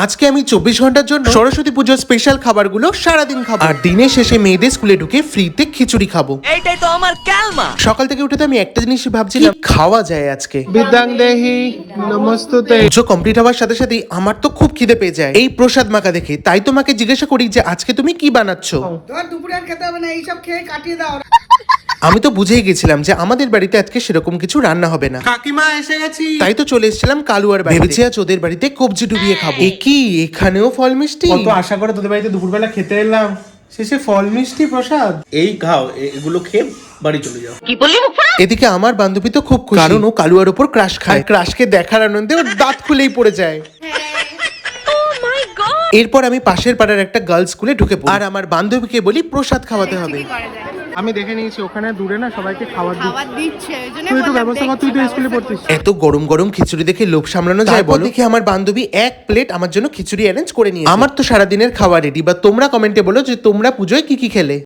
আজকে আমি 24 ঘন্টার জন্য সরস্বতী পুজোর স্পেশাল খাবারগুলো সারাদিন খাবো, আর দিনের শেষে মেয়েদের স্কুলে ঢুকে ফ্রিতে খিচুড়ি খাবো। এইটাই তো আমার ক্যালমা। সকাল থেকে উঠে তো আমি একটা জিনিসই ভাবছিলাম, কি খাওয়া যায় আজকে। বিদ্যাং দেহি নমস্তুতে। পুজো কমপ্লিট হওয়ার সাথে সাথেই আমার তো খুব খিদে পেয়ে যায় এই প্রসাদ মাখা দেখে। তাই তোমাকে জিজ্ঞাসা করি যে আজকে তুমি কি বানাচ্ছো। তোমার দুপুরে আর খেতে হবে না, এইসব খেয়ে কাটিয়ে দাও। আমি তো বুঝেই গেছিলাম যে আমাদের বাড়িতে আজকে সেরকম কিছু রান্না হবে না। কাকিমা এসে গেছি। তাই তো চলে এসেছিলাম কালুয়ার বাড়িতে। ভেবেছি আজ ওদের বাড়িতে কবজি ডুবিয়ে খাবো। এ কি, এখানেও ফল মিষ্টি? কত আশা করে তোদের বাড়িতে দুপুরবেলা খেতে এলাম, শেষে ফল মিষ্টি প্রসাদ। এই খাও, এগুলো খেয়ে বাড়ি চলে যাও। এদিকে আমার বান্ধবী তো খুব খুশি, কারণ ও কালুয়ার উপর ক্রাশ খায়। ক্রাশকে দেখার আনন্দে ওর দাঁত খুলেই পড়ে যায়। এরপর আমি পাশের পাড়ার একটা গার্লস স্কুলে ঢুকে পড়ি, আর আমার বান্ধবীকে বলি প্রসাদ খাওয়াতে হবে। আমি দেখে নিয়েছি ওখানে দূরে না সবাইকে খাবার খাবার দিচ্ছে, ওই জন্য তুই একটু ব্যবস্থা কর, তুই তো স্কুলে পড়তিস। এত গরম গরম খিচুড়ি দেখে লোভ সামলানো যায় বলো? দেখে আমার বান্ধবী এক প্লেট আমার জন্য খিচুড়ি অ্যারেঞ্জ করে নিয়ে। আমার তো সারাদিনের খাওয়া রেডি। বা তোমরা কমেন্টে বলো যে তোমরা পুজোয় কি কি খেলে।